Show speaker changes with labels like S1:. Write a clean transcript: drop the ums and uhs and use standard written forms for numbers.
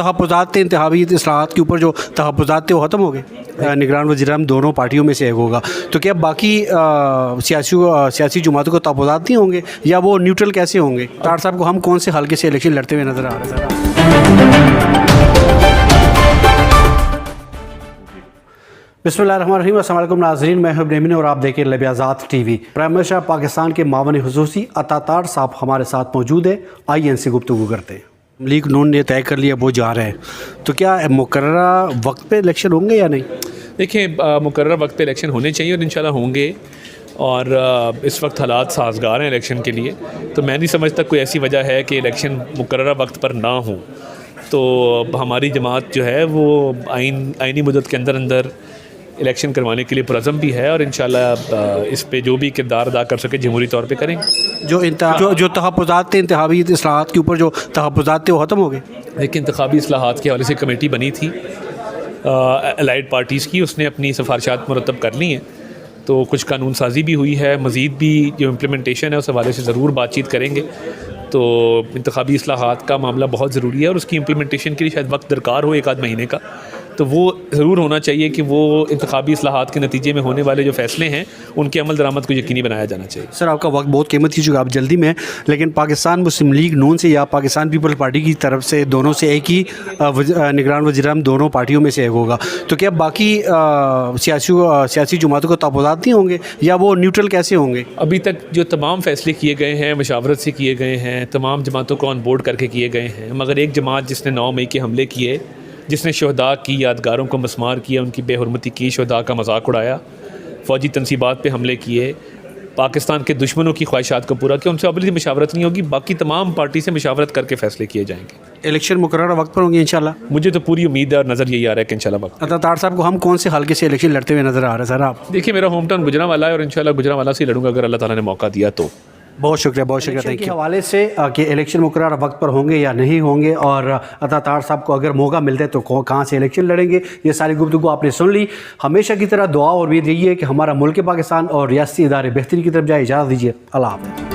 S1: तहफ़्फ़ुज़ात थे इंतखाबी इस्लाहात के ऊपर, जो तहफ़्फ़ुज़ात थे वो ख़त्म हो गए। निगरान वज़ीर-ए-आज़म दोनों पार्टियों में से एक होगा, तो क्या बाकी सियासी जमातों को तहफ़्फ़ुज़ात नहीं होंगे या वो न्यूट्रल कैसे होंगे? तार साहब को हम कौन से हल्के से इलेक्शन लड़ते हुए नज़र आ रहे हैं? बिस्मिल्लाहिर्रहमानिर्रहीम, अस्सलाम वालेकुम नाज़रीन, मैं हूं ब्रेमिन और आप देख रहे हैं लबे आज़ाद टीवी। प्राइम मिनिस्टर पाकिस्तान के मावन खुसूसी अता तार साहब हमारे साथ मौजूद है। आइए इनसे गुफ्तगू करते हैं। लीग नून ने तय कर लिया वो जा रहे हैं, तो क्या मुकर्ररा वक्त पे इलेक्शन होंगे या नहीं?
S2: देखिए, मुकर्ररा वक्त पे इलेक्शन होने चाहिए और इंशाल्लाह होंगे, और इस वक्त हालात साजगार हैं इलेक्शन के लिए, तो मैं नहीं समझता कोई ऐसी वजह है कि इलेक्शन मुकर्ररा वक्त पर ना हो। तो हमारी जमात जो है वो आइनी मुद्दत के अंदर इलेक्शन करवाने के लिए पुरज़म भी है, और इंशाल्लाह इस पे जो भी किरदार अदा कर सके जमहूरी तौर पे करेंगे।
S1: जो तहफ़्फ़ुज़ात थे इंतखाबी इस्लाहात के ऊपर, जो तहफ़्फ़ुज़ात थे वो ख़त्म हो गए।
S2: लेकिन इंतखाबी इस्लाहात के हवाले से कमेटी बनी थी अलाइड पार्टीज़ की, उसने अपनी सिफारिशात मुरतब कर ली हैं, तो कुछ कानून साजी भी हुई है। मज़ीद भी जो इम्प्लीमेंटेशन है उस हवाले से ज़रूर बातचीत करेंगे। तो इंतखाबी इस्लाहात का मामला बहुत ज़रूरी है और उसकी इम्प्लीमेंटेशन के लिए शायद वक्त दरकार हो, एक आध महीने का, तो वो ज़रूर होना चाहिए कि वो इंतखाबी इस्लाहात के नतीजे में होने वाले जो फ़ैसले हैं उनके अमल दरामद को यकीनी बनाया जाना चाहिए।
S1: सर, आपका वक्त बहुत कीमती है, चूँकि आप जल्दी में, लेकिन पाकिस्तान मुस्लिम लीग नून से या पाकिस्तान पीपल पार्टी की तरफ से दोनों से एक ही निगरान वज़ीर-ए-आज़म दोनों पार्टियों में से एक होगा, तो क्या बाकी सियासी जमातों को तहफ़्फ़ुज़ात नहीं होंगे या वो न्यूट्रल कैसे होंगे?
S2: अभी तक जो तमाम फ़ैसले किए गए हैं मशावरत से किए गए हैं, तमाम जमातों को ऑन बोर्ड करके किए गए हैं, मगर एक जमात जिसने 9 मई के हमले किए, जिसने शहदा की यादगारों को मस्मार किया, उनकी बेहुरमती की, शहदा का मजाक उड़ाया, फ़ौजी तनसीबात पे हमले किए, पाकिस्तान के दुश्मनों की ख्वाहिशात को पूरा किया, उनसे अबली मशावरत नहीं होगी। बाकी तमाम पार्टी से मशावरत करके फ़ैसले किए जाएंगे।
S1: इलेक्शन मुकर्रर वक्त पर होंगे इंशाल्लाह?
S2: मुझे तो पूरी उम्मीद है और नज़र यही आ रहा है कि इंशाल्लाह वक्त।
S1: अता तार साहब को हम कौन से हल्के से इलेक्शन लड़ते हुए नज़र आ रहे हैं सर आप?
S2: देखिए, मेरा होम टाउन गुजरांवाला है और इंशाल्लाह गुजरांवाला से लड़ूंगा अगर अल्लाह ताला ने मौका दिया तो।
S1: बहुत शुक्रिया, बहुत शुक्रिया। Thank you. हवाले से कि इलेक्शन मुकर्रर वक्त पर होंगे या नहीं होंगे, और अता तार साहब को अगर मौका मिलता है तो कहाँ से इलेक्शन लड़ेंगे, ये सारी गुफ्तगू आपने सुन ली। हमेशा की तरह दुआ और उम्मीद यही है कि हमारा मुल्क पाकिस्तान और रियासती इदारे बेहतरी की तरफ जाए। इजाज़त दीजिए, अल्लाह हाफ़िज़।